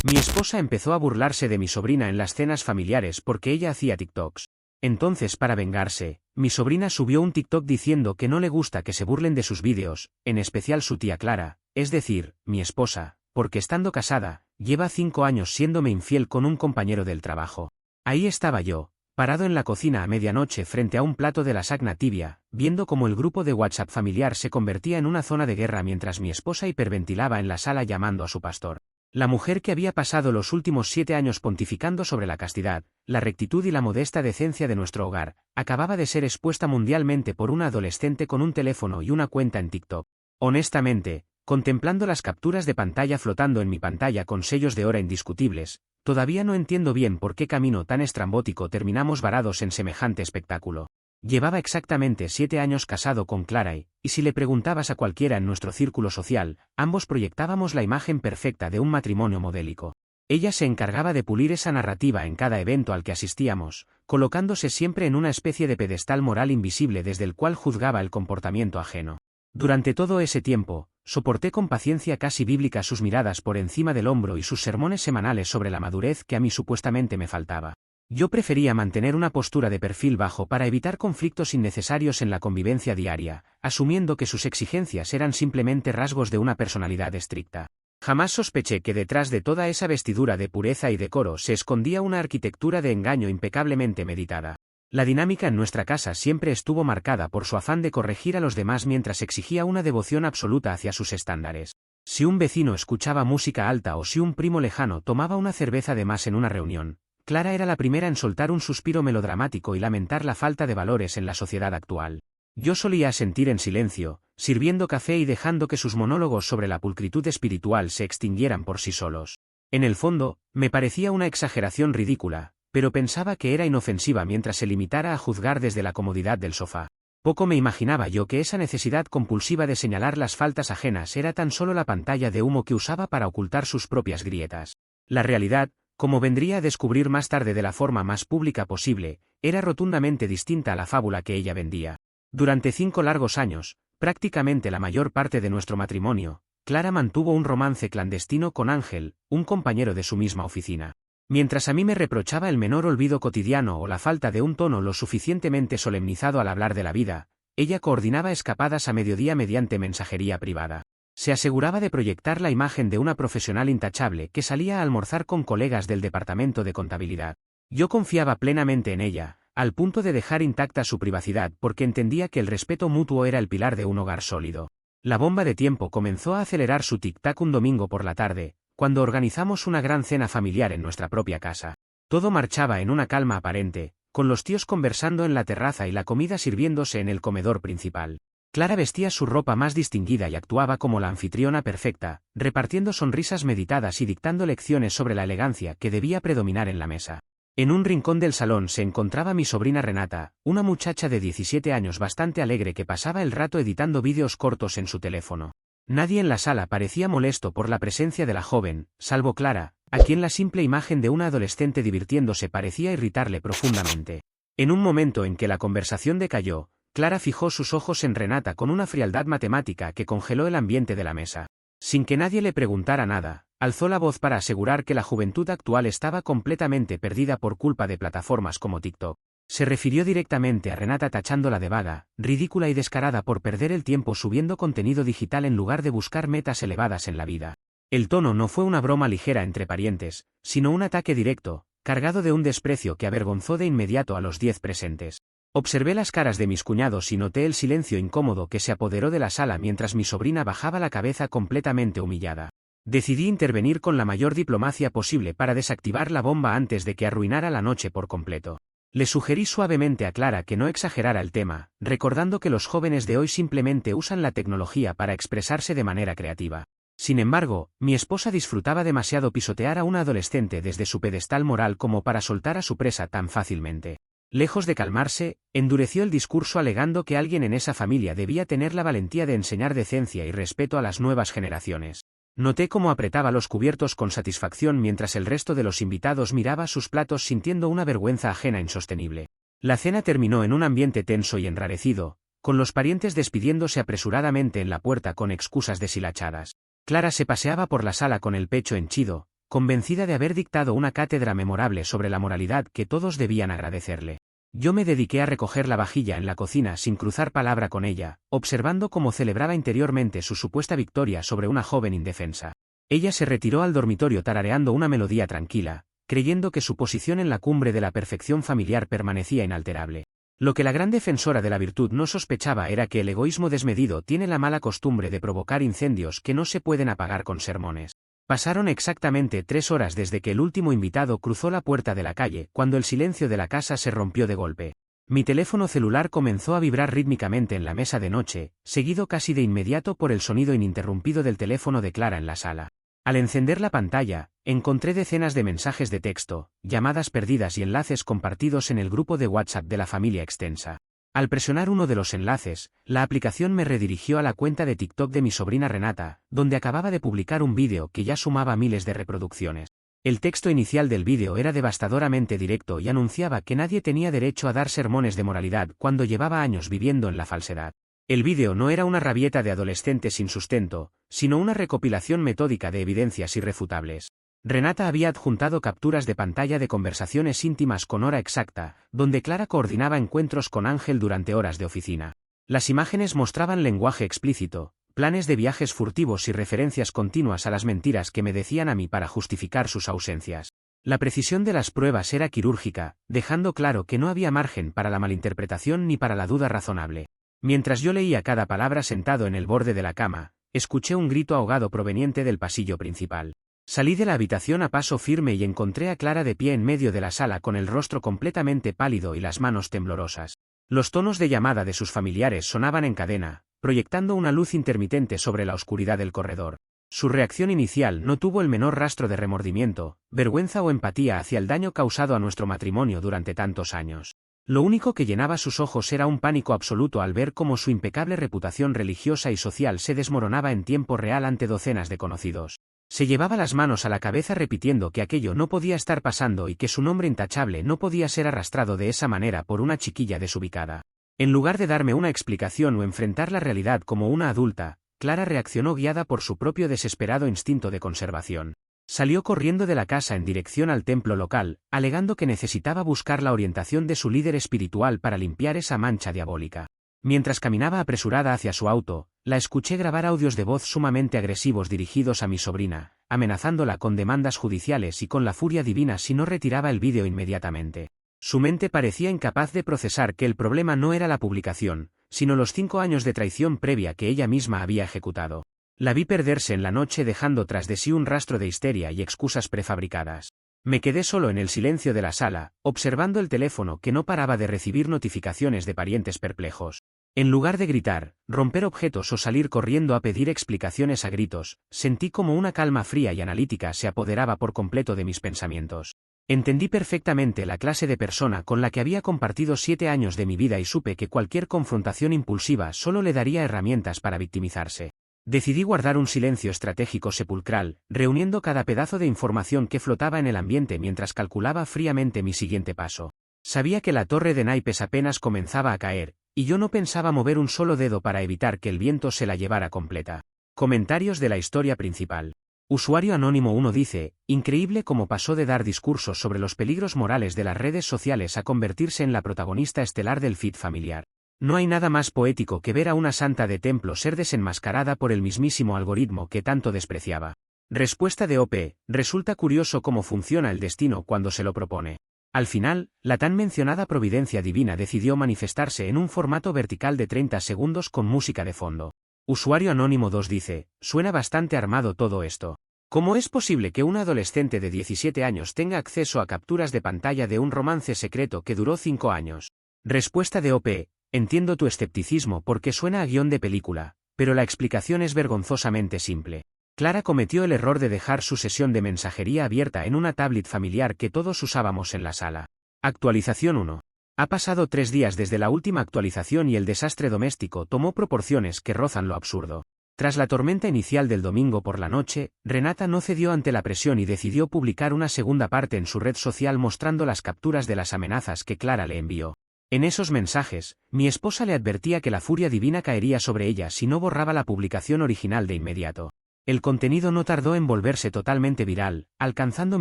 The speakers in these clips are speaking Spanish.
Mi esposa empezó a burlarse de mi sobrina en las cenas familiares porque ella hacía TikToks. Entonces, para vengarse, mi sobrina subió un TikTok diciendo que no le gusta que se burlen de sus vídeos, en especial su tía Clara, es decir, mi esposa, porque estando casada, lleva 5 años siéndome infiel con un compañero del trabajo. Ahí estaba yo, parado en la cocina a medianoche frente a un plato de lasagna tibia, viendo cómo el grupo de WhatsApp familiar se convertía en una zona de guerra mientras mi esposa hiperventilaba en la sala llamando a su pastor. La mujer que había pasado los últimos 7 años pontificando sobre la castidad, la rectitud y la modesta decencia de nuestro hogar, acababa de ser expuesta mundialmente por una adolescente con un teléfono y una cuenta en TikTok. Honestamente, contemplando las capturas de pantalla flotando en mi pantalla con sellos de hora indiscutibles, todavía no entiendo bien por qué camino tan estrambótico terminamos varados en semejante espectáculo. Llevaba exactamente 7 años casado con Clara y si le preguntabas a cualquiera en nuestro círculo social, ambos proyectábamos la imagen perfecta de un matrimonio modélico. Ella se encargaba de pulir esa narrativa en cada evento al que asistíamos, colocándose siempre en una especie de pedestal moral invisible desde el cual juzgaba el comportamiento ajeno. Durante todo ese tiempo, soporté con paciencia casi bíblica sus miradas por encima del hombro y sus sermones semanales sobre la madurez que a mí supuestamente me faltaba. Yo prefería mantener una postura de perfil bajo para evitar conflictos innecesarios en la convivencia diaria, asumiendo que sus exigencias eran simplemente rasgos de una personalidad estricta. Jamás sospeché que detrás de toda esa vestidura de pureza y decoro se escondía una arquitectura de engaño impecablemente meditada. La dinámica en nuestra casa siempre estuvo marcada por su afán de corregir a los demás mientras exigía una devoción absoluta hacia sus estándares. Si un vecino escuchaba música alta o si un primo lejano tomaba una cerveza de más en una reunión, Clara era la primera en soltar un suspiro melodramático y lamentar la falta de valores en la sociedad actual. Yo solía asentir en silencio, sirviendo café y dejando que sus monólogos sobre la pulcritud espiritual se extinguieran por sí solos. En el fondo, me parecía una exageración ridícula, pero pensaba que era inofensiva mientras se limitara a juzgar desde la comodidad del sofá. Poco me imaginaba yo que esa necesidad compulsiva de señalar las faltas ajenas era tan solo la pantalla de humo que usaba para ocultar sus propias grietas. La realidad, como vendría a descubrir más tarde de la forma más pública posible, era rotundamente distinta a la fábula que ella vendía. Durante 5 largos años, prácticamente la mayor parte de nuestro matrimonio, Clara mantuvo un romance clandestino con Ángel, un compañero de su misma oficina. Mientras a mí me reprochaba el menor olvido cotidiano o la falta de un tono lo suficientemente solemnizado al hablar de la vida, ella coordinaba escapadas a mediodía mediante mensajería privada. Se aseguraba de proyectar la imagen de una profesional intachable que salía a almorzar con colegas del departamento de contabilidad. Yo confiaba plenamente en ella, al punto de dejar intacta su privacidad porque entendía que el respeto mutuo era el pilar de un hogar sólido. La bomba de tiempo comenzó a acelerar su tic-tac un domingo por la tarde, cuando organizamos una gran cena familiar en nuestra propia casa. Todo marchaba en una calma aparente, con los tíos conversando en la terraza y la comida sirviéndose en el comedor principal. Clara vestía su ropa más distinguida y actuaba como la anfitriona perfecta, repartiendo sonrisas meditadas y dictando lecciones sobre la elegancia que debía predominar en la mesa. En un rincón del salón se encontraba mi sobrina Renata, una muchacha de 17 años bastante alegre que pasaba el rato editando vídeos cortos en su teléfono. Nadie en la sala parecía molesto por la presencia de la joven, salvo Clara, a quien la simple imagen de una adolescente divirtiéndose parecía irritarle profundamente. En un momento en que la conversación decayó, Clara fijó sus ojos en Renata con una frialdad matemática que congeló el ambiente de la mesa. Sin que nadie le preguntara nada, alzó la voz para asegurar que la juventud actual estaba completamente perdida por culpa de plataformas como TikTok. Se refirió directamente a Renata tachándola de vaga, ridícula y descarada por perder el tiempo subiendo contenido digital en lugar de buscar metas elevadas en la vida. El tono no fue una broma ligera entre parientes, sino un ataque directo, cargado de un desprecio que avergonzó de inmediato a los 10 presentes. Observé las caras de mis cuñados y noté el silencio incómodo que se apoderó de la sala mientras mi sobrina bajaba la cabeza completamente humillada. Decidí intervenir con la mayor diplomacia posible para desactivar la bomba antes de que arruinara la noche por completo. Le sugerí suavemente a Clara que no exagerara el tema, recordando que los jóvenes de hoy simplemente usan la tecnología para expresarse de manera creativa. Sin embargo, mi esposa disfrutaba demasiado pisotear a una adolescente desde su pedestal moral como para soltar a su presa tan fácilmente. Lejos de calmarse, endureció el discurso alegando que alguien en esa familia debía tener la valentía de enseñar decencia y respeto a las nuevas generaciones. Noté cómo apretaba los cubiertos con satisfacción mientras el resto de los invitados miraba sus platos sintiendo una vergüenza ajena insostenible. La cena terminó en un ambiente tenso y enrarecido, con los parientes despidiéndose apresuradamente en la puerta con excusas deshilachadas. Clara se paseaba por la sala con el pecho henchido, convencida de haber dictado una cátedra memorable sobre la moralidad que todos debían agradecerle. Yo me dediqué a recoger la vajilla en la cocina sin cruzar palabra con ella, observando cómo celebraba interiormente su supuesta victoria sobre una joven indefensa. Ella se retiró al dormitorio tarareando una melodía tranquila, creyendo que su posición en la cumbre de la perfección familiar permanecía inalterable. Lo que la gran defensora de la virtud no sospechaba era que el egoísmo desmedido tiene la mala costumbre de provocar incendios que no se pueden apagar con sermones. Pasaron exactamente 3 horas desde que el último invitado cruzó la puerta de la calle, cuando el silencio de la casa se rompió de golpe. Mi teléfono celular comenzó a vibrar rítmicamente en la mesa de noche, seguido casi de inmediato por el sonido ininterrumpido del teléfono de Clara en la sala. Al encender la pantalla, encontré decenas de mensajes de texto, llamadas perdidas y enlaces compartidos en el grupo de WhatsApp de la familia extensa. Al presionar uno de los enlaces, la aplicación me redirigió a la cuenta de TikTok de mi sobrina Renata, donde acababa de publicar un vídeo que ya sumaba miles de reproducciones. El texto inicial del vídeo era devastadoramente directo y anunciaba que nadie tenía derecho a dar sermones de moralidad cuando llevaba años viviendo en la falsedad. El vídeo no era una rabieta de adolescente sin sustento, sino una recopilación metódica de evidencias irrefutables. Renata había adjuntado capturas de pantalla de conversaciones íntimas con hora exacta, donde Clara coordinaba encuentros con Ángel durante horas de oficina. Las imágenes mostraban lenguaje explícito, planes de viajes furtivos y referencias continuas a las mentiras que me decían a mí para justificar sus ausencias. La precisión de las pruebas era quirúrgica, dejando claro que no había margen para la malinterpretación ni para la duda razonable. Mientras yo leía cada palabra sentado en el borde de la cama, escuché un grito ahogado proveniente del pasillo principal. Salí de la habitación a paso firme y encontré a Clara de pie en medio de la sala con el rostro completamente pálido y las manos temblorosas. Los tonos de llamada de sus familiares sonaban en cadena, proyectando una luz intermitente sobre la oscuridad del corredor. Su reacción inicial no tuvo el menor rastro de remordimiento, vergüenza o empatía hacia el daño causado a nuestro matrimonio durante tantos años. Lo único que llenaba sus ojos era un pánico absoluto al ver cómo su impecable reputación religiosa y social se desmoronaba en tiempo real ante docenas de conocidos. Se llevaba las manos a la cabeza repitiendo que aquello no podía estar pasando y que su nombre intachable no podía ser arrastrado de esa manera por una chiquilla desubicada. En lugar de darme una explicación o enfrentar la realidad como una adulta, Clara reaccionó guiada por su propio desesperado instinto de conservación. Salió corriendo de la casa en dirección al templo local, alegando que necesitaba buscar la orientación de su líder espiritual para limpiar esa mancha diabólica. Mientras caminaba apresurada hacia su auto, la escuché grabar audios de voz sumamente agresivos dirigidos a mi sobrina, amenazándola con demandas judiciales y con la furia divina si no retiraba el vídeo inmediatamente. Su mente parecía incapaz de procesar que el problema no era la publicación, sino los 5 años de traición previa que ella misma había ejecutado. La vi perderse en la noche dejando tras de sí un rastro de histeria y excusas prefabricadas. Me quedé solo en el silencio de la sala, observando el teléfono que no paraba de recibir notificaciones de parientes perplejos. En lugar de gritar, romper objetos o salir corriendo a pedir explicaciones a gritos, sentí como una calma fría y analítica se apoderaba por completo de mis pensamientos. Entendí perfectamente la clase de persona con la que había compartido 7 años de mi vida y supe que cualquier confrontación impulsiva solo le daría herramientas para victimizarse. Decidí guardar un silencio estratégico sepulcral, reuniendo cada pedazo de información que flotaba en el ambiente mientras calculaba fríamente mi siguiente paso. Sabía que la torre de naipes apenas comenzaba a caer, y yo no pensaba mover un solo dedo para evitar que el viento se la llevara completa. Comentarios de la historia principal. Usuario Anónimo 1 dice, increíble cómo pasó de dar discursos sobre los peligros morales de las redes sociales a convertirse en la protagonista estelar del feed familiar. No hay nada más poético que ver a una santa de templo ser desenmascarada por el mismísimo algoritmo que tanto despreciaba. Respuesta de OP, resulta curioso cómo funciona el destino cuando se lo propone. Al final, la tan mencionada providencia divina decidió manifestarse en un formato vertical de 30 segundos con música de fondo. Usuario Anónimo 2 dice, suena bastante armado todo esto. ¿Cómo es posible que un adolescente de 17 años tenga acceso a capturas de pantalla de un romance secreto que duró 5 años? Respuesta de OP, entiendo tu escepticismo porque suena a guión de película, pero la explicación es vergonzosamente simple. Clara cometió el error de dejar su sesión de mensajería abierta en una tablet familiar que todos usábamos en la sala. Actualización 1. Ha pasado 3 días desde la última actualización y el desastre doméstico tomó proporciones que rozan lo absurdo. Tras la tormenta inicial del domingo por la noche, Renata no cedió ante la presión y decidió publicar una segunda parte en su red social mostrando las capturas de las amenazas que Clara le envió. En esos mensajes, mi esposa le advertía que la furia divina caería sobre ella si no borraba la publicación original de inmediato. El contenido no tardó en volverse totalmente viral, alcanzando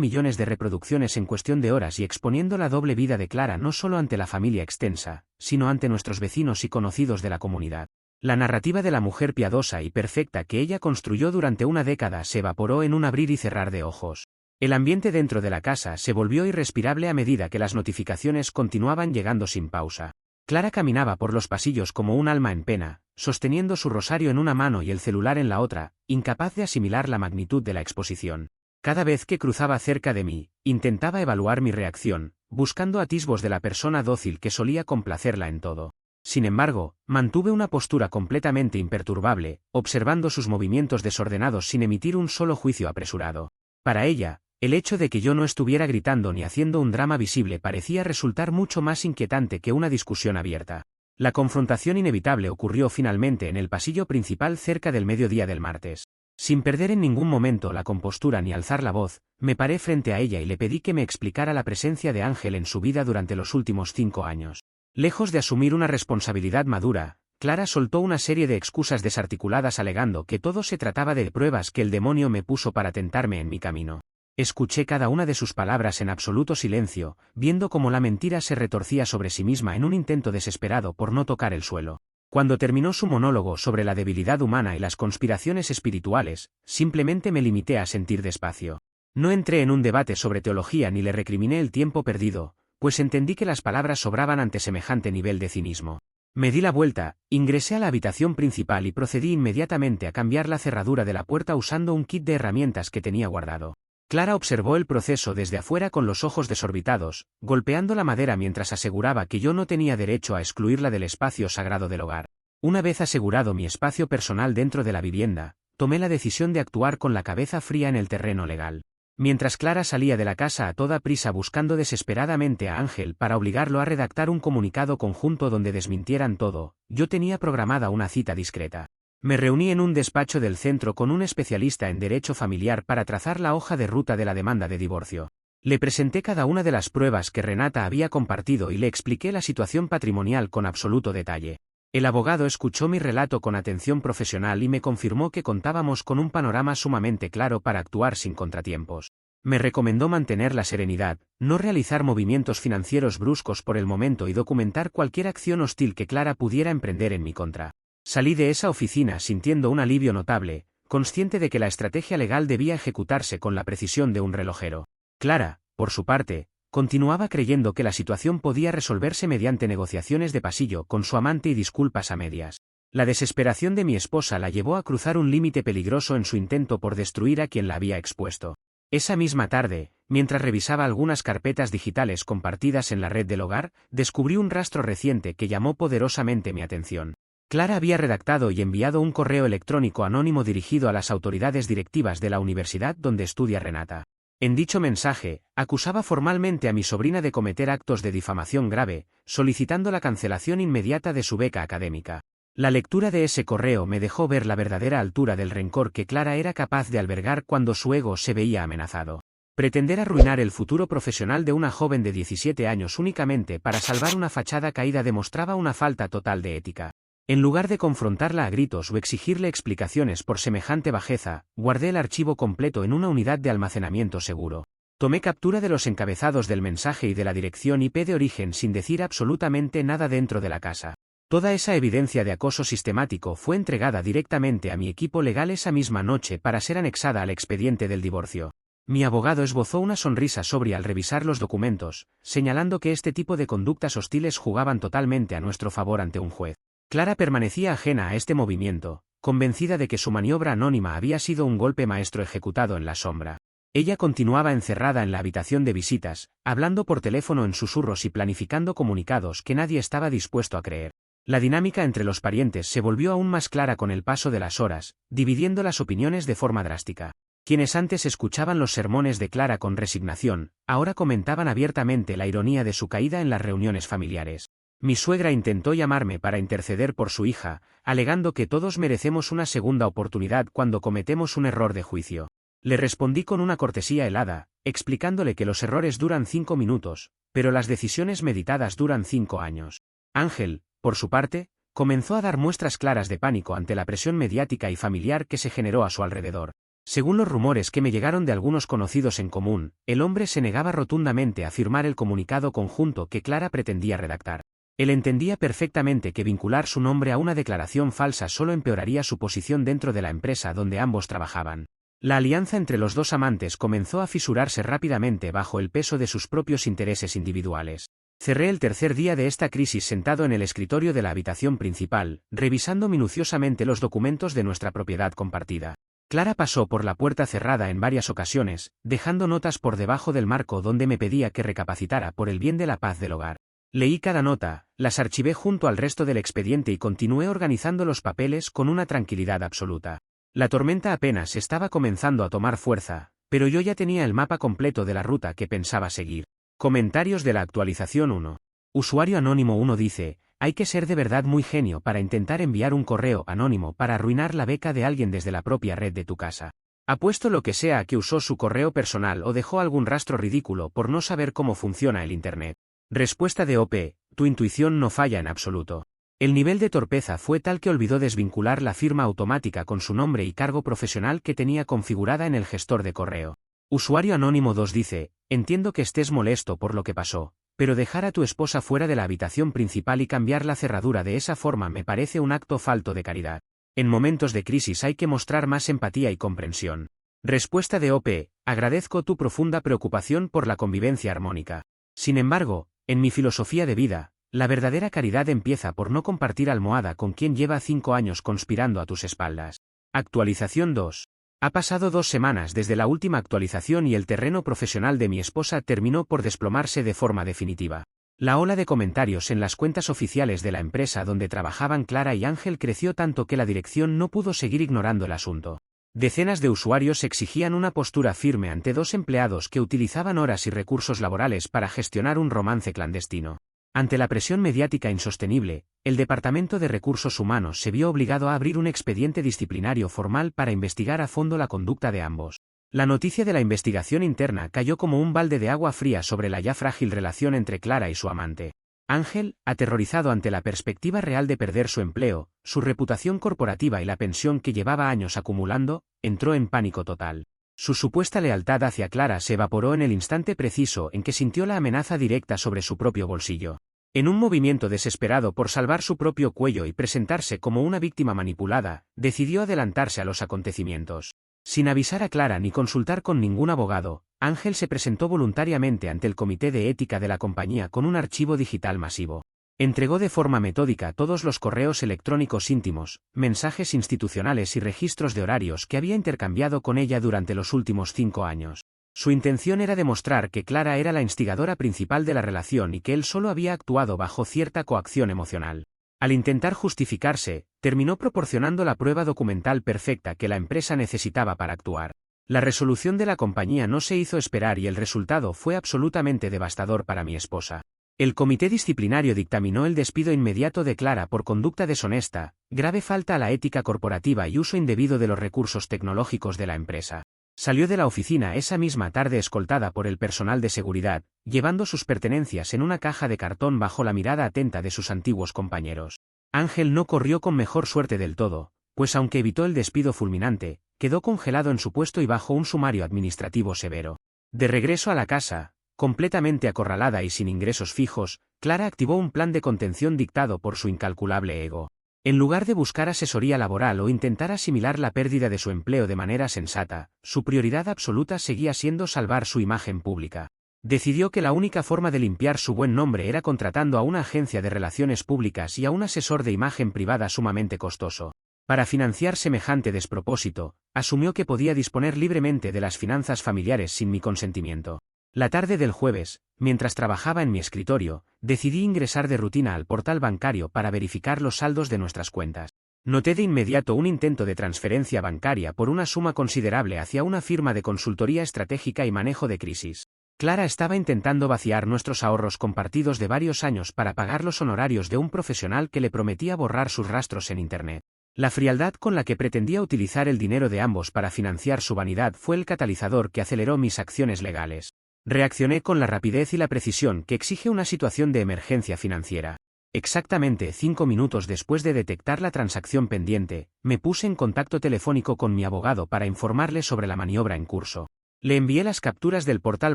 millones de reproducciones en cuestión de horas y exponiendo la doble vida de Clara no solo ante la familia extensa, sino ante nuestros vecinos y conocidos de la comunidad. La narrativa de la mujer piadosa y perfecta que ella construyó durante una década se evaporó en un abrir y cerrar de ojos. El ambiente dentro de la casa se volvió irrespirable a medida que las notificaciones continuaban llegando sin pausa. Clara caminaba por los pasillos como un alma en pena, sosteniendo su rosario en una mano y el celular en la otra, incapaz de asimilar la magnitud de la exposición. Cada vez que cruzaba cerca de mí, intentaba evaluar mi reacción, buscando atisbos de la persona dócil que solía complacerla en todo. Sin embargo, mantuve una postura completamente imperturbable, observando sus movimientos desordenados sin emitir un solo juicio apresurado. Para ella, el hecho de que yo no estuviera gritando ni haciendo un drama visible parecía resultar mucho más inquietante que una discusión abierta. La confrontación inevitable ocurrió finalmente en el pasillo principal cerca del mediodía del martes. Sin perder en ningún momento la compostura ni alzar la voz, me paré frente a ella y le pedí que me explicara la presencia de Ángel en su vida durante los últimos 5 años. Lejos de asumir una responsabilidad madura, Clara soltó una serie de excusas desarticuladas alegando que todo se trataba de pruebas que el demonio me puso para tentarme en mi camino. Escuché cada una de sus palabras en absoluto silencio, viendo cómo la mentira se retorcía sobre sí misma en un intento desesperado por no tocar el suelo. Cuando terminó su monólogo sobre la debilidad humana y las conspiraciones espirituales, simplemente me limité a sentir despacio. No entré en un debate sobre teología ni le recriminé el tiempo perdido, pues entendí que las palabras sobraban ante semejante nivel de cinismo. Me di la vuelta, ingresé a la habitación principal y procedí inmediatamente a cambiar la cerradura de la puerta usando un kit de herramientas que tenía guardado. Clara observó el proceso desde afuera con los ojos desorbitados, golpeando la madera mientras aseguraba que yo no tenía derecho a excluirla del espacio sagrado del hogar. Una vez asegurado mi espacio personal dentro de la vivienda, tomé la decisión de actuar con la cabeza fría en el terreno legal. Mientras Clara salía de la casa a toda prisa buscando desesperadamente a Ángel para obligarlo a redactar un comunicado conjunto donde desmintieran todo, yo tenía programada una cita discreta. Me reuní en un despacho del centro con un especialista en derecho familiar para trazar la hoja de ruta de la demanda de divorcio. Le presenté cada una de las pruebas que Renata había compartido y le expliqué la situación patrimonial con absoluto detalle. El abogado escuchó mi relato con atención profesional y me confirmó que contábamos con un panorama sumamente claro para actuar sin contratiempos. Me recomendó mantener la serenidad, no realizar movimientos financieros bruscos por el momento y documentar cualquier acción hostil que Clara pudiera emprender en mi contra. Salí de esa oficina sintiendo un alivio notable, consciente de que la estrategia legal debía ejecutarse con la precisión de un relojero. Clara, por su parte, continuaba creyendo que la situación podía resolverse mediante negociaciones de pasillo con su amante y disculpas a medias. La desesperación de mi esposa la llevó a cruzar un límite peligroso en su intento por destruir a quien la había expuesto. Esa misma tarde, mientras revisaba algunas carpetas digitales compartidas en la red del hogar, descubrí un rastro reciente que llamó poderosamente mi atención. Clara había redactado y enviado un correo electrónico anónimo dirigido a las autoridades directivas de la universidad donde estudia Renata. En dicho mensaje, acusaba formalmente a mi sobrina de cometer actos de difamación grave, solicitando la cancelación inmediata de su beca académica. La lectura de ese correo me dejó ver la verdadera altura del rencor que Clara era capaz de albergar cuando su ego se veía amenazado. Pretender arruinar el futuro profesional de una joven de 17 años únicamente para salvar una fachada caída demostraba una falta total de ética. En lugar de confrontarla a gritos o exigirle explicaciones por semejante bajeza, guardé el archivo completo en una unidad de almacenamiento seguro. Tomé captura de los encabezados del mensaje y de la dirección IP de origen sin decir absolutamente nada dentro de la casa. Toda esa evidencia de acoso sistemático fue entregada directamente a mi equipo legal esa misma noche para ser anexada al expediente del divorcio. Mi abogado esbozó una sonrisa sobria al revisar los documentos, señalando que este tipo de conductas hostiles jugaban totalmente a nuestro favor ante un juez. Clara permanecía ajena a este movimiento, convencida de que su maniobra anónima había sido un golpe maestro ejecutado en la sombra. Ella continuaba encerrada en la habitación de visitas, hablando por teléfono en susurros y planificando comunicados que nadie estaba dispuesto a creer. La dinámica entre los parientes se volvió aún más clara con el paso de las horas, dividiendo las opiniones de forma drástica. Quienes antes escuchaban los sermones de Clara con resignación, ahora comentaban abiertamente la ironía de su caída en las reuniones familiares. Mi suegra intentó llamarme para interceder por su hija, alegando que todos merecemos una segunda oportunidad cuando cometemos un error de juicio. Le respondí con una cortesía helada, explicándole que los errores duran 5 minutos, pero las decisiones meditadas duran 5 años. Ángel, por su parte, comenzó a dar muestras claras de pánico ante la presión mediática y familiar que se generó a su alrededor. Según los rumores que me llegaron de algunos conocidos en común, el hombre se negaba rotundamente a firmar el comunicado conjunto que Clara pretendía redactar. Él entendía perfectamente que vincular su nombre a una declaración falsa solo empeoraría su posición dentro de la empresa donde ambos trabajaban. La alianza entre los dos amantes comenzó a fisurarse rápidamente bajo el peso de sus propios intereses individuales. Cerré el tercer día de esta crisis sentado en el escritorio de la habitación principal, revisando minuciosamente los documentos de nuestra propiedad compartida. Clara pasó por la puerta cerrada en varias ocasiones, dejando notas por debajo del marco donde me pedía que recapacitara por el bien de la paz del hogar. Leí cada nota, las archivé junto al resto del expediente y continué organizando los papeles con una tranquilidad absoluta. La tormenta apenas estaba comenzando a tomar fuerza, pero yo ya tenía el mapa completo de la ruta que pensaba seguir. Comentarios de la actualización 1. Usuario anónimo 1 dice: hay que ser de verdad muy genio para intentar enviar un correo anónimo para arruinar la beca de alguien desde la propia red de tu casa. Apuesto lo que sea a que usó su correo personal o dejó algún rastro ridículo por no saber cómo funciona el Internet. Respuesta de OP: tu intuición no falla en absoluto. El nivel de torpeza fue tal que olvidó desvincular la firma automática con su nombre y cargo profesional que tenía configurada en el gestor de correo. Usuario anónimo 2 dice: entiendo que estés molesto por lo que pasó, pero dejar a tu esposa fuera de la habitación principal y cambiar la cerradura de esa forma me parece un acto falto de caridad. En momentos de crisis hay que mostrar más empatía y comprensión. Respuesta de OP: agradezco tu profunda preocupación por la convivencia armónica. Sin embargo, en mi filosofía de vida, la verdadera caridad empieza por no compartir almohada con quien lleva 5 años conspirando a tus espaldas. Actualización 2. Ha pasado 2 semanas desde la última actualización y el terreno profesional de mi esposa terminó por desplomarse de forma definitiva. La ola de comentarios en las cuentas oficiales de la empresa donde trabajaban Clara y Ángel creció tanto que la dirección no pudo seguir ignorando el asunto. Decenas de usuarios exigían una postura firme ante 2 empleados que utilizaban horas y recursos laborales para gestionar un romance clandestino. Ante la presión mediática insostenible, el Departamento de Recursos Humanos se vio obligado a abrir un expediente disciplinario formal para investigar a fondo la conducta de ambos. La noticia de la investigación interna cayó como un balde de agua fría sobre la ya frágil relación entre Clara y su amante. Ángel, aterrorizado ante la perspectiva real de perder su empleo, su reputación corporativa y la pensión que llevaba años acumulando, entró en pánico total. Su supuesta lealtad hacia Clara se evaporó en el instante preciso en que sintió la amenaza directa sobre su propio bolsillo. En un movimiento desesperado por salvar su propio cuello y presentarse como una víctima manipulada, decidió adelantarse a los acontecimientos. Sin avisar a Clara ni consultar con ningún abogado, Ángel se presentó voluntariamente ante el Comité de Ética de la compañía con un archivo digital masivo. Entregó de forma metódica todos los correos electrónicos íntimos, mensajes institucionales y registros de horarios que había intercambiado con ella durante los últimos 5 años. Su intención era demostrar que Clara era la instigadora principal de la relación y que él solo había actuado bajo cierta coacción emocional. Al intentar justificarse, terminó proporcionando la prueba documental perfecta que la empresa necesitaba para actuar. La resolución de la compañía no se hizo esperar y el resultado fue absolutamente devastador para mi esposa. El comité disciplinario dictaminó el despido inmediato de Clara por conducta deshonesta, grave falta a la ética corporativa y uso indebido de los recursos tecnológicos de la empresa. Salió de la oficina esa misma tarde escoltada por el personal de seguridad, llevando sus pertenencias en una caja de cartón bajo la mirada atenta de sus antiguos compañeros. Ángel no corrió con mejor suerte del todo, pues aunque evitó el despido fulminante, quedó congelado en su puesto y bajo un sumario administrativo severo. De regreso a la casa, completamente acorralada y sin ingresos fijos, Clara activó un plan de contención dictado por su incalculable ego. En lugar de buscar asesoría laboral o intentar asimilar la pérdida de su empleo de manera sensata, su prioridad absoluta seguía siendo salvar su imagen pública. Decidió que la única forma de limpiar su buen nombre era contratando a una agencia de relaciones públicas y a un asesor de imagen privada sumamente costoso. Para financiar semejante despropósito, asumió que podía disponer libremente de las finanzas familiares sin mi consentimiento. La tarde del jueves, mientras trabajaba en mi escritorio, decidí ingresar de rutina al portal bancario para verificar los saldos de nuestras cuentas. Noté de inmediato un intento de transferencia bancaria por una suma considerable hacia una firma de consultoría estratégica y manejo de crisis. Clara estaba intentando vaciar nuestros ahorros compartidos de varios años para pagar los honorarios de un profesional que le prometía borrar sus rastros en Internet. La frialdad con la que pretendía utilizar el dinero de ambos para financiar su vanidad fue el catalizador que aceleró mis acciones legales. Reaccioné con la rapidez y la precisión que exige una situación de emergencia financiera. Exactamente 5 minutos después de detectar la transacción pendiente, me puse en contacto telefónico con mi abogado para informarle sobre la maniobra en curso. Le envié las capturas del portal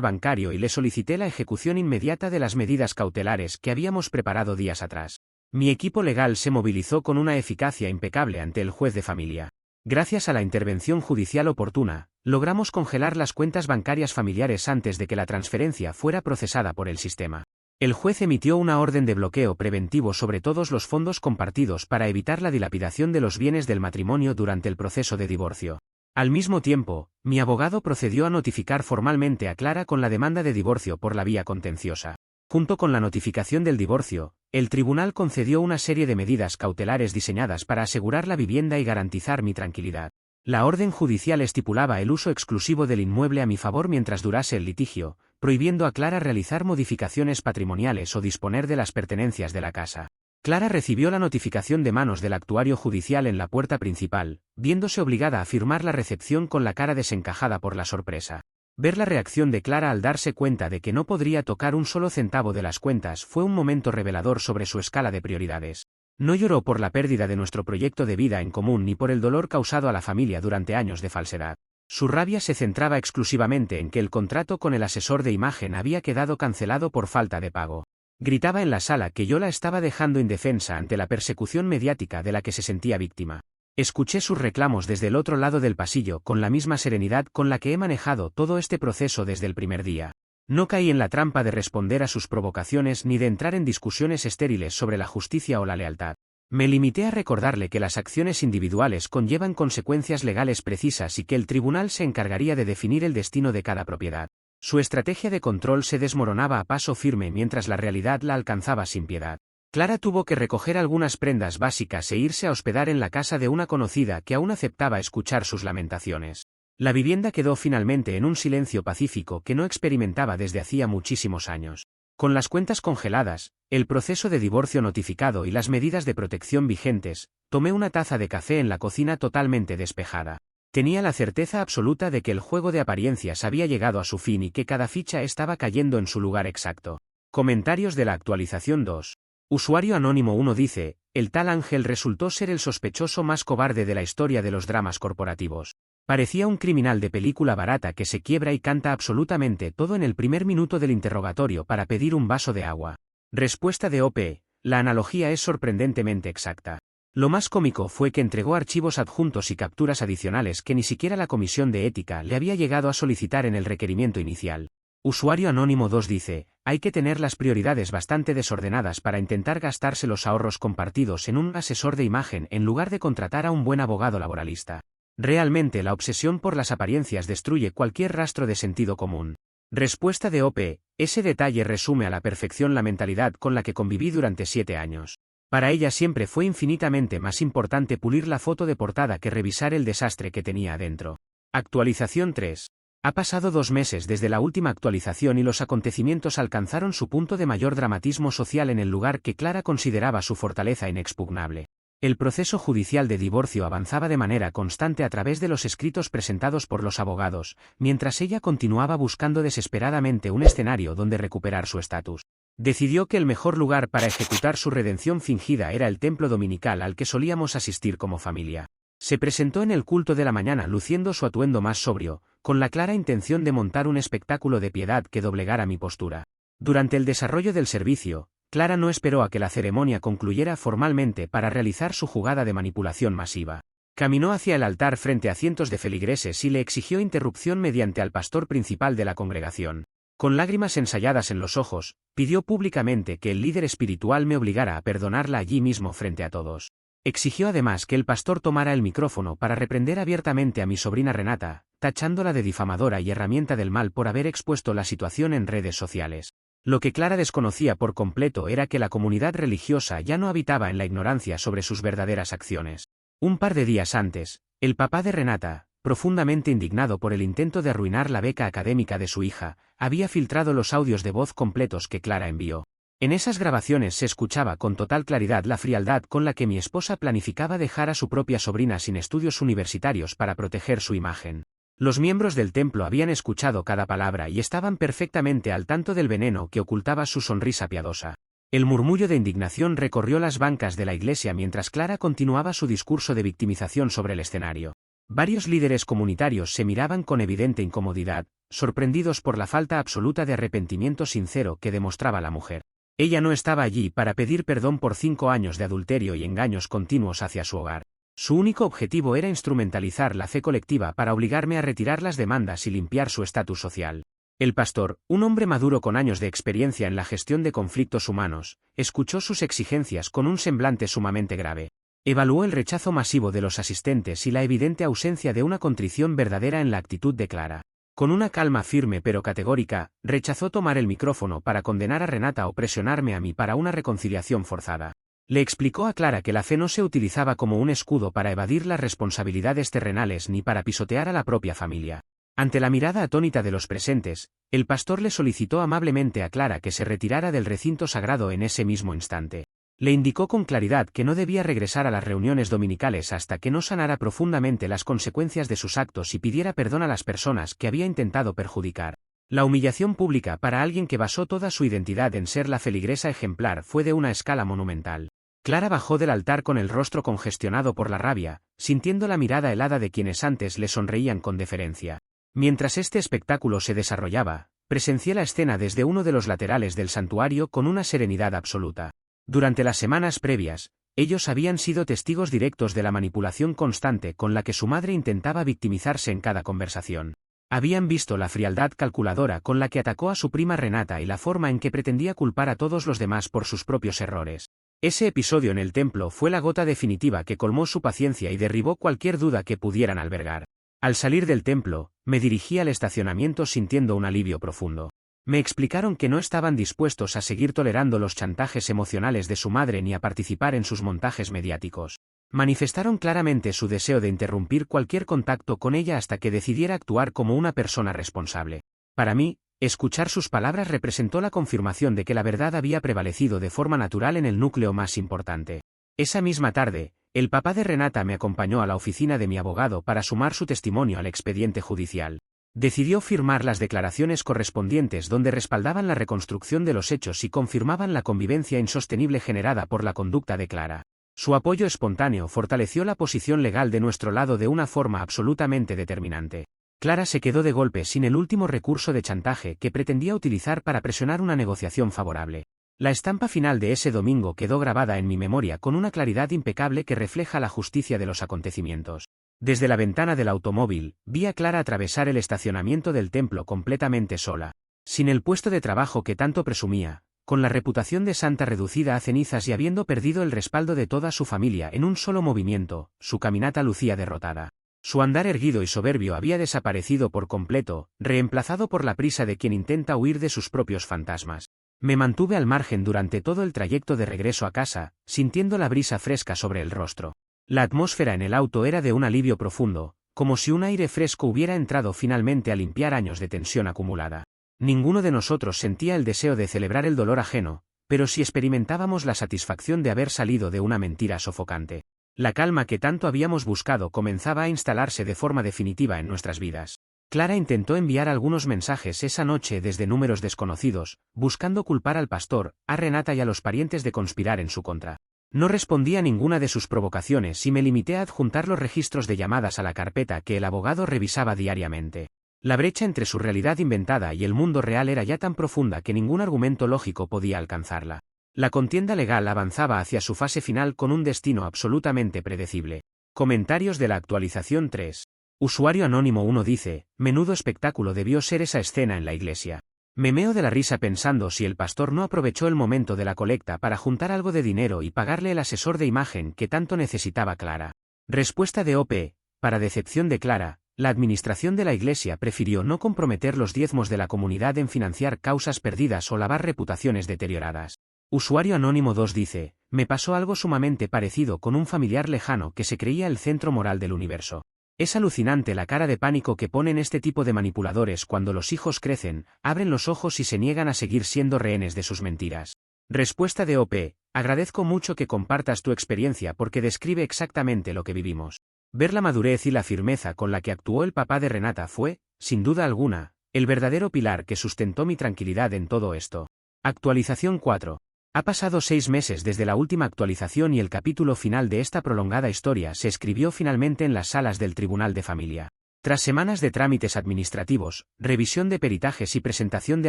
bancario y le solicité la ejecución inmediata de las medidas cautelares que habíamos preparado días atrás. Mi equipo legal se movilizó con una eficacia impecable ante el juez de familia. Gracias a la intervención judicial oportuna, logramos congelar las cuentas bancarias familiares antes de que la transferencia fuera procesada por el sistema. El juez emitió una orden de bloqueo preventivo sobre todos los fondos compartidos para evitar la dilapidación de los bienes del matrimonio durante el proceso de divorcio. Al mismo tiempo, mi abogado procedió a notificar formalmente a Clara con la demanda de divorcio por la vía contenciosa. Junto con la notificación del divorcio, el tribunal concedió una serie de medidas cautelares diseñadas para asegurar la vivienda y garantizar mi tranquilidad. La orden judicial estipulaba el uso exclusivo del inmueble a mi favor mientras durase el litigio, prohibiendo a Clara realizar modificaciones patrimoniales o disponer de las pertenencias de la casa. Clara recibió la notificación de manos del actuario judicial en la puerta principal, viéndose obligada a firmar la recepción con la cara desencajada por la sorpresa. Ver la reacción de Clara al darse cuenta de que no podría tocar un solo centavo de las cuentas fue un momento revelador sobre su escala de prioridades. No lloró por la pérdida de nuestro proyecto de vida en común ni por el dolor causado a la familia durante años de falsedad. Su rabia se centraba exclusivamente en que el contrato con el asesor de imagen había quedado cancelado por falta de pago. Gritaba en la sala que yo la estaba dejando indefensa ante la persecución mediática de la que se sentía víctima. Escuché sus reclamos desde el otro lado del pasillo con la misma serenidad con la que he manejado todo este proceso desde el primer día. No caí en la trampa de responder a sus provocaciones ni de entrar en discusiones estériles sobre la justicia o la lealtad. Me limité a recordarle que las acciones individuales conllevan consecuencias legales precisas y que el tribunal se encargaría de definir el destino de cada propiedad. Su estrategia de control se desmoronaba a paso firme mientras la realidad la alcanzaba sin piedad. Clara tuvo que recoger algunas prendas básicas e irse a hospedar en la casa de una conocida que aún aceptaba escuchar sus lamentaciones. La vivienda quedó finalmente en un silencio pacífico que no experimentaba desde hacía muchísimos años. Con las cuentas congeladas, el proceso de divorcio notificado y las medidas de protección vigentes, tomé una taza de café en la cocina totalmente despejada. Tenía la certeza absoluta de que el juego de apariencias había llegado a su fin y que cada ficha estaba cayendo en su lugar exacto. Comentarios de la actualización 2. Usuario Anónimo 1 dice, el tal Ángel resultó ser el sospechoso más cobarde de la historia de los dramas corporativos. Parecía un criminal de película barata que se quiebra y canta absolutamente todo en el primer minuto del interrogatorio para pedir un vaso de agua. Respuesta de OP, la analogía es sorprendentemente exacta. Lo más cómico fue que entregó archivos adjuntos y capturas adicionales que ni siquiera la Comisión de Ética le había llegado a solicitar en el requerimiento inicial. Usuario Anónimo 2 dice, hay que tener las prioridades bastante desordenadas para intentar gastarse los ahorros compartidos en un asesor de imagen en lugar de contratar a un buen abogado laboralista. Realmente la obsesión por las apariencias destruye cualquier rastro de sentido común. Respuesta de OP, ese detalle resume a la perfección la mentalidad con la que conviví durante 7 años. Para ella siempre fue infinitamente más importante pulir la foto de portada que revisar el desastre que tenía adentro. Actualización 3. Ha pasado 2 meses desde la última actualización y los acontecimientos alcanzaron su punto de mayor dramatismo social en el lugar que Clara consideraba su fortaleza inexpugnable. El proceso judicial de divorcio avanzaba de manera constante a través de los escritos presentados por los abogados, mientras ella continuaba buscando desesperadamente un escenario donde recuperar su estatus. Decidió que el mejor lugar para ejecutar su redención fingida era el templo dominical al que solíamos asistir como familia. Se presentó en el culto de la mañana luciendo su atuendo más sobrio, con la clara intención de montar un espectáculo de piedad que doblegara mi postura. Durante el desarrollo del servicio, Clara no esperó a que la ceremonia concluyera formalmente para realizar su jugada de manipulación masiva. Caminó hacia el altar frente a cientos de feligreses y le exigió interrupción mediante al pastor principal de la congregación. Con lágrimas ensayadas en los ojos, pidió públicamente que el líder espiritual me obligara a perdonarla allí mismo frente a todos. Exigió además que el pastor tomara el micrófono para reprender abiertamente a mi sobrina Renata, tachándola de difamadora y herramienta del mal por haber expuesto la situación en redes sociales. Lo que Clara desconocía por completo era que la comunidad religiosa ya no habitaba en la ignorancia sobre sus verdaderas acciones. Un par de días antes, el papá de Renata, profundamente indignado por el intento de arruinar la beca académica de su hija, había filtrado los audios de voz completos que Clara envió. En esas grabaciones se escuchaba con total claridad la frialdad con la que mi esposa planificaba dejar a su propia sobrina sin estudios universitarios para proteger su imagen. Los miembros del templo habían escuchado cada palabra y estaban perfectamente al tanto del veneno que ocultaba su sonrisa piadosa. El murmullo de indignación recorrió las bancas de la iglesia mientras Clara continuaba su discurso de victimización sobre el escenario. Varios líderes comunitarios se miraban con evidente incomodidad, sorprendidos por la falta absoluta de arrepentimiento sincero que demostraba la mujer. Ella no estaba allí para pedir perdón por 5 años de adulterio y engaños continuos hacia su hogar. Su único objetivo era instrumentalizar la fe colectiva para obligarme a retirar las demandas y limpiar su estatus social. El pastor, un hombre maduro con años de experiencia en la gestión de conflictos humanos, escuchó sus exigencias con un semblante sumamente grave. Evaluó el rechazo masivo de los asistentes y la evidente ausencia de una contrición verdadera en la actitud de Clara. Con una calma firme pero categórica, rechazó tomar el micrófono para condenar a Renata o presionarme a mí para una reconciliación forzada. Le explicó a Clara que la fe no se utilizaba como un escudo para evadir las responsabilidades terrenales ni para pisotear a la propia familia. Ante la mirada atónita de los presentes, el pastor le solicitó amablemente a Clara que se retirara del recinto sagrado en ese mismo instante. Le indicó con claridad que no debía regresar a las reuniones dominicales hasta que no sanara profundamente las consecuencias de sus actos y pidiera perdón a las personas que había intentado perjudicar. La humillación pública para alguien que basó toda su identidad en ser la feligresa ejemplar fue de una escala monumental. Clara bajó del altar con el rostro congestionado por la rabia, sintiendo la mirada helada de quienes antes le sonreían con deferencia. Mientras este espectáculo se desarrollaba, presencié la escena desde uno de los laterales del santuario con una serenidad absoluta. Durante las semanas previas, ellos habían sido testigos directos de la manipulación constante con la que su madre intentaba victimizarse en cada conversación. Habían visto la frialdad calculadora con la que atacó a su prima Renata y la forma en que pretendía culpar a todos los demás por sus propios errores. Ese episodio en el templo fue la gota definitiva que colmó su paciencia y derribó cualquier duda que pudieran albergar. Al salir del templo, me dirigí al estacionamiento sintiendo un alivio profundo. Me explicaron que no estaban dispuestos a seguir tolerando los chantajes emocionales de su madre ni a participar en sus montajes mediáticos. Manifestaron claramente su deseo de interrumpir cualquier contacto con ella hasta que decidiera actuar como una persona responsable. Para mí, escuchar sus palabras representó la confirmación de que la verdad había prevalecido de forma natural en el núcleo más importante. Esa misma tarde, el papá de Renata me acompañó a la oficina de mi abogado para sumar su testimonio al expediente judicial. Decidió firmar las declaraciones correspondientes donde respaldaban la reconstrucción de los hechos y confirmaban la convivencia insostenible generada por la conducta de Clara. Su apoyo espontáneo fortaleció la posición legal de nuestro lado de una forma absolutamente determinante. Clara se quedó de golpe sin el último recurso de chantaje que pretendía utilizar para presionar una negociación favorable. La estampa final de ese domingo quedó grabada en mi memoria con una claridad impecable que refleja la justicia de los acontecimientos. Desde la ventana del automóvil, vi a Clara atravesar el estacionamiento del templo completamente sola. Sin el puesto de trabajo que tanto presumía, con la reputación de santa reducida a cenizas y habiendo perdido el respaldo de toda su familia en un solo movimiento, su caminata lucía derrotada. Su andar erguido y soberbio había desaparecido por completo, reemplazado por la prisa de quien intenta huir de sus propios fantasmas. Me mantuve al margen durante todo el trayecto de regreso a casa, sintiendo la brisa fresca sobre el rostro. La atmósfera en el auto era de un alivio profundo, como si un aire fresco hubiera entrado finalmente a limpiar años de tensión acumulada. Ninguno de nosotros sentía el deseo de celebrar el dolor ajeno, pero sí experimentábamos la satisfacción de haber salido de una mentira sofocante. La calma que tanto habíamos buscado comenzaba a instalarse de forma definitiva en nuestras vidas. Clara intentó enviar algunos mensajes esa noche desde números desconocidos, buscando culpar al pastor, a Renata y a los parientes de conspirar en su contra. No respondí a ninguna de sus provocaciones y me limité a adjuntar los registros de llamadas a la carpeta que el abogado revisaba diariamente. La brecha entre su realidad inventada y el mundo real era ya tan profunda que ningún argumento lógico podía alcanzarla. La contienda legal avanzaba hacia su fase final con un destino absolutamente predecible. Comentarios de la actualización 3. Usuario anónimo 1 dice, menudo espectáculo debió ser esa escena en la iglesia. Me meo de la risa pensando si el pastor no aprovechó el momento de la colecta para juntar algo de dinero y pagarle el asesor de imagen que tanto necesitaba Clara. Respuesta de OP. Para decepción de Clara, la administración de la iglesia prefirió no comprometer los diezmos de la comunidad en financiar causas perdidas o lavar reputaciones deterioradas. Usuario anónimo 2 dice, me pasó algo sumamente parecido con un familiar lejano que se creía el centro moral del universo. Es alucinante la cara de pánico que ponen este tipo de manipuladores cuando los hijos crecen, abren los ojos y se niegan a seguir siendo rehenes de sus mentiras. Respuesta de OP. Agradezco mucho que compartas tu experiencia porque describe exactamente lo que vivimos. Ver la madurez y la firmeza con la que actuó el papá de Renata fue, sin duda alguna, el verdadero pilar que sustentó mi tranquilidad en todo esto. Actualización 4. Ha pasado 6 meses desde la última actualización y el capítulo final de esta prolongada historia se escribió finalmente en las salas del Tribunal de Familia. Tras semanas de trámites administrativos, revisión de peritajes y presentación de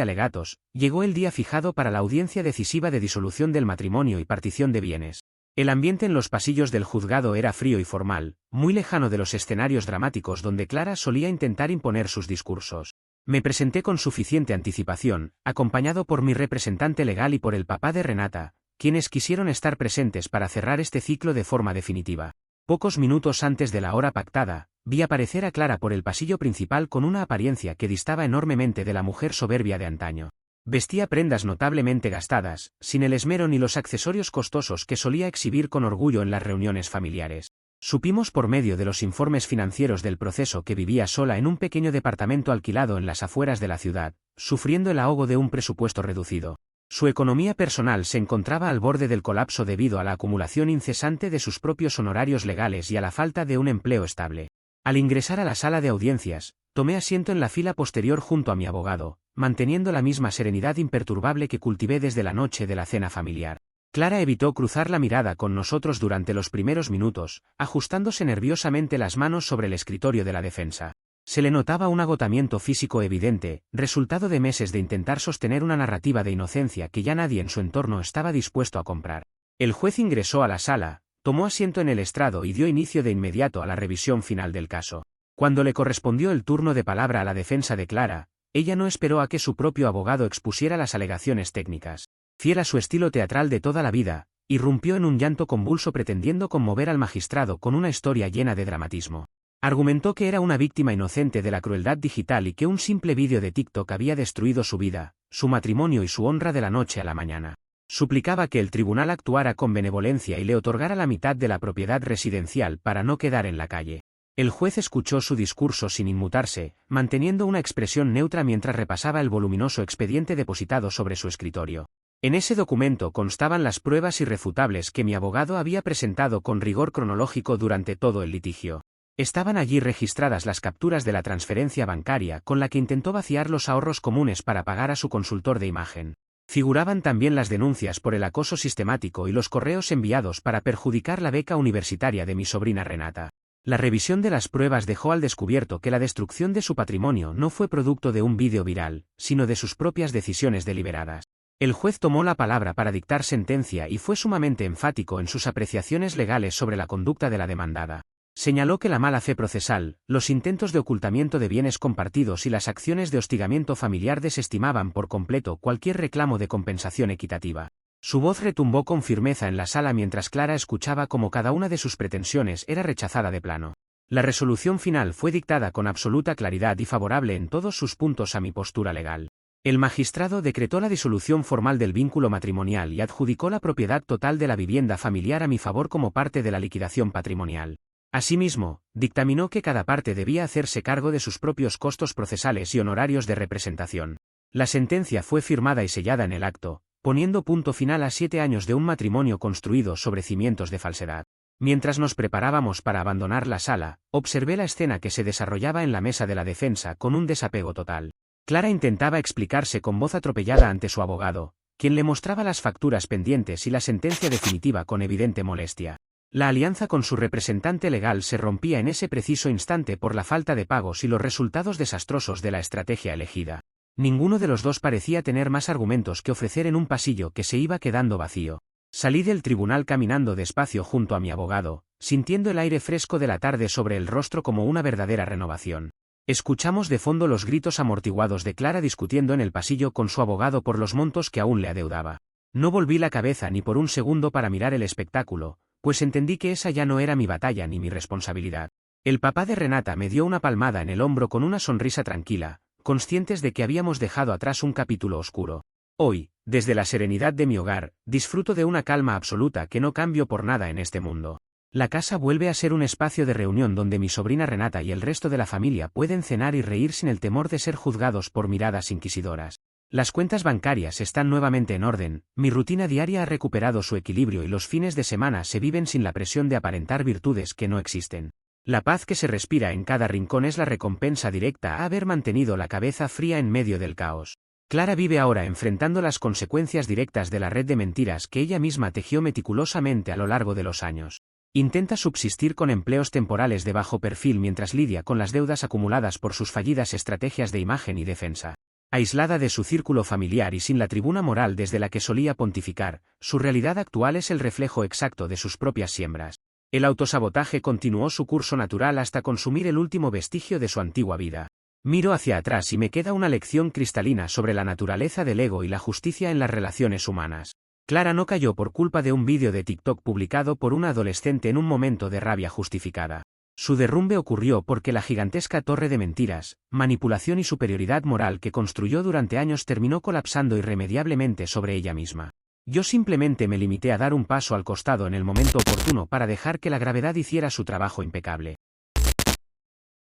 alegatos, llegó el día fijado para la audiencia decisiva de disolución del matrimonio y partición de bienes. El ambiente en los pasillos del juzgado era frío y formal, muy lejano de los escenarios dramáticos donde Clara solía intentar imponer sus discursos. Me presenté con suficiente anticipación, acompañado por mi representante legal y por el papá de Renata, quienes quisieron estar presentes para cerrar este ciclo de forma definitiva. Pocos minutos antes de la hora pactada, vi aparecer a Clara por el pasillo principal con una apariencia que distaba enormemente de la mujer soberbia de antaño. Vestía prendas notablemente gastadas, sin el esmero ni los accesorios costosos que solía exhibir con orgullo en las reuniones familiares. Supimos por medio de los informes financieros del proceso que vivía sola en un pequeño departamento alquilado en las afueras de la ciudad, sufriendo el ahogo de un presupuesto reducido. Su economía personal se encontraba al borde del colapso debido a la acumulación incesante de sus propios honorarios legales y a la falta de un empleo estable. Al ingresar a la sala de audiencias, tomé asiento en la fila posterior junto a mi abogado, manteniendo la misma serenidad imperturbable que cultivé desde la noche de la cena familiar. Clara evitó cruzar la mirada con nosotros durante los primeros minutos, ajustándose nerviosamente las manos sobre el escritorio de la defensa. Se le notaba un agotamiento físico evidente, resultado de meses de intentar sostener una narrativa de inocencia que ya nadie en su entorno estaba dispuesto a comprar. El juez ingresó a la sala, tomó asiento en el estrado y dio inicio de inmediato a la revisión final del caso. Cuando le correspondió el turno de palabra a la defensa de Clara, ella no esperó a que su propio abogado expusiera las alegaciones técnicas. Fiel a su estilo teatral de toda la vida, irrumpió en un llanto convulso pretendiendo conmover al magistrado con una historia llena de dramatismo. Argumentó que era una víctima inocente de la crueldad digital y que un simple vídeo de TikTok había destruido su vida, su matrimonio y su honra de la noche a la mañana. Suplicaba que el tribunal actuara con benevolencia y le otorgara la mitad de la propiedad residencial para no quedar en la calle. El juez escuchó su discurso sin inmutarse, manteniendo una expresión neutra mientras repasaba el voluminoso expediente depositado sobre su escritorio. En ese documento constaban las pruebas irrefutables que mi abogado había presentado con rigor cronológico durante todo el litigio. Estaban allí registradas las capturas de la transferencia bancaria con la que intentó vaciar los ahorros comunes para pagar a su consultor de imagen. Figuraban también las denuncias por el acoso sistemático y los correos enviados para perjudicar la beca universitaria de mi sobrina Renata. La revisión de las pruebas dejó al descubierto que la destrucción de su patrimonio no fue producto de un vídeo viral, sino de sus propias decisiones deliberadas. El juez tomó la palabra para dictar sentencia y fue sumamente enfático en sus apreciaciones legales sobre la conducta de la demandada. Señaló que la mala fe procesal, los intentos de ocultamiento de bienes compartidos y las acciones de hostigamiento familiar desestimaban por completo cualquier reclamo de compensación equitativa. Su voz retumbó con firmeza en la sala mientras Clara escuchaba cómo cada una de sus pretensiones era rechazada de plano. La resolución final fue dictada con absoluta claridad y favorable en todos sus puntos a mi postura legal. El magistrado decretó la disolución formal del vínculo matrimonial y adjudicó la propiedad total de la vivienda familiar a mi favor como parte de la liquidación patrimonial. Asimismo, dictaminó que cada parte debía hacerse cargo de sus propios costos procesales y honorarios de representación. La sentencia fue firmada y sellada en el acto, poniendo punto final a 7 años de un matrimonio construido sobre cimientos de falsedad. Mientras nos preparábamos para abandonar la sala, observé la escena que se desarrollaba en la mesa de la defensa con un desapego total. Clara intentaba explicarse con voz atropellada ante su abogado, quien le mostraba las facturas pendientes y la sentencia definitiva con evidente molestia. La alianza con su representante legal se rompía en ese preciso instante por la falta de pagos y los resultados desastrosos de la estrategia elegida. Ninguno de los dos parecía tener más argumentos que ofrecer en un pasillo que se iba quedando vacío. Salí del tribunal caminando despacio junto a mi abogado, sintiendo el aire fresco de la tarde sobre el rostro como una verdadera renovación. Escuchamos de fondo los gritos amortiguados de Clara discutiendo en el pasillo con su abogado por los montos que aún le adeudaba. No volví la cabeza ni por un segundo para mirar el espectáculo, pues entendí que esa ya no era mi batalla ni mi responsabilidad. El papá de Renata me dio una palmada en el hombro con una sonrisa tranquila, conscientes de que habíamos dejado atrás un capítulo oscuro. Hoy, desde la serenidad de mi hogar, disfruto de una calma absoluta que no cambio por nada en este mundo. La casa vuelve a ser un espacio de reunión donde mi sobrina Renata y el resto de la familia pueden cenar y reír sin el temor de ser juzgados por miradas inquisidoras. Las cuentas bancarias están nuevamente en orden, mi rutina diaria ha recuperado su equilibrio y los fines de semana se viven sin la presión de aparentar virtudes que no existen. La paz que se respira en cada rincón es la recompensa directa a haber mantenido la cabeza fría en medio del caos. Clara vive ahora enfrentando las consecuencias directas de la red de mentiras que ella misma tejió meticulosamente a lo largo de los años. Intenta subsistir con empleos temporales de bajo perfil mientras lidia con las deudas acumuladas por sus fallidas estrategias de imagen y defensa. Aislada de su círculo familiar y sin la tribuna moral desde la que solía pontificar, su realidad actual es el reflejo exacto de sus propias siembras. El autosabotaje continuó su curso natural hasta consumir el último vestigio de su antigua vida. Miro hacia atrás y me queda una lección cristalina sobre la naturaleza del ego y la justicia en las relaciones humanas. Clara no cayó por culpa de un vídeo de TikTok publicado por una adolescente en un momento de rabia justificada. Su derrumbe ocurrió porque la gigantesca torre de mentiras, manipulación y superioridad moral que construyó durante años terminó colapsando irremediablemente sobre ella misma. Yo simplemente me limité a dar un paso al costado en el momento oportuno para dejar que la gravedad hiciera su trabajo impecable.